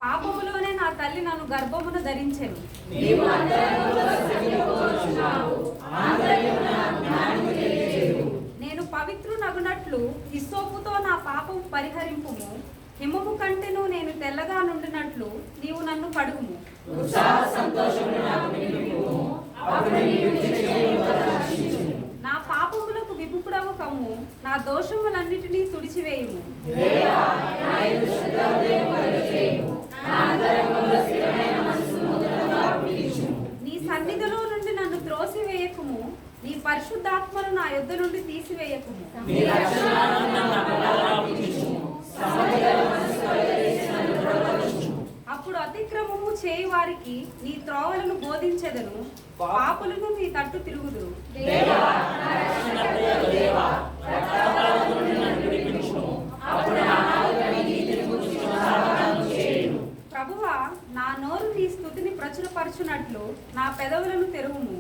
పాపములోనే నా తల్లి నన్ను గర్భమున ధరించెను. నేను పవిత్రునగునట్లు హిస్సోపుతో నా పాపము పరిహరింపుము. హిమము కంటెను నేను తెల్లగా నుండినట్లు నీవు నన్ను కడుగుము. నా పాపములకు విముఖుడవు కమ్ము, నా దోషములన్నిటినీ తుడిచివేయుము. నీ సన్నిధిలో నుండి నన్ను త్రోసివేయకుము, నీ పరిశుద్ధాత్మను నా యొద్ద నుండి తీసివేయకుము. అప్పుడు అతిక్రమము చేయి వారికి నీ త్రోవలను బోధించెదను, పాపులను నీ తట్టు తిరుగుదురు. ప్రభువా, నా నోరు నీ స్తుతిని ప్రచురపరచునట్లు నా పెదవులను తెరువుము.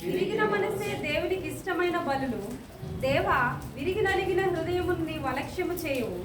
విరిగిన మనసే దేవునికి ఇష్టమైన బలులు. దేవా, విరిగి నలిగిన హృదయమును నీవు అలక్ష్యము చేయవు.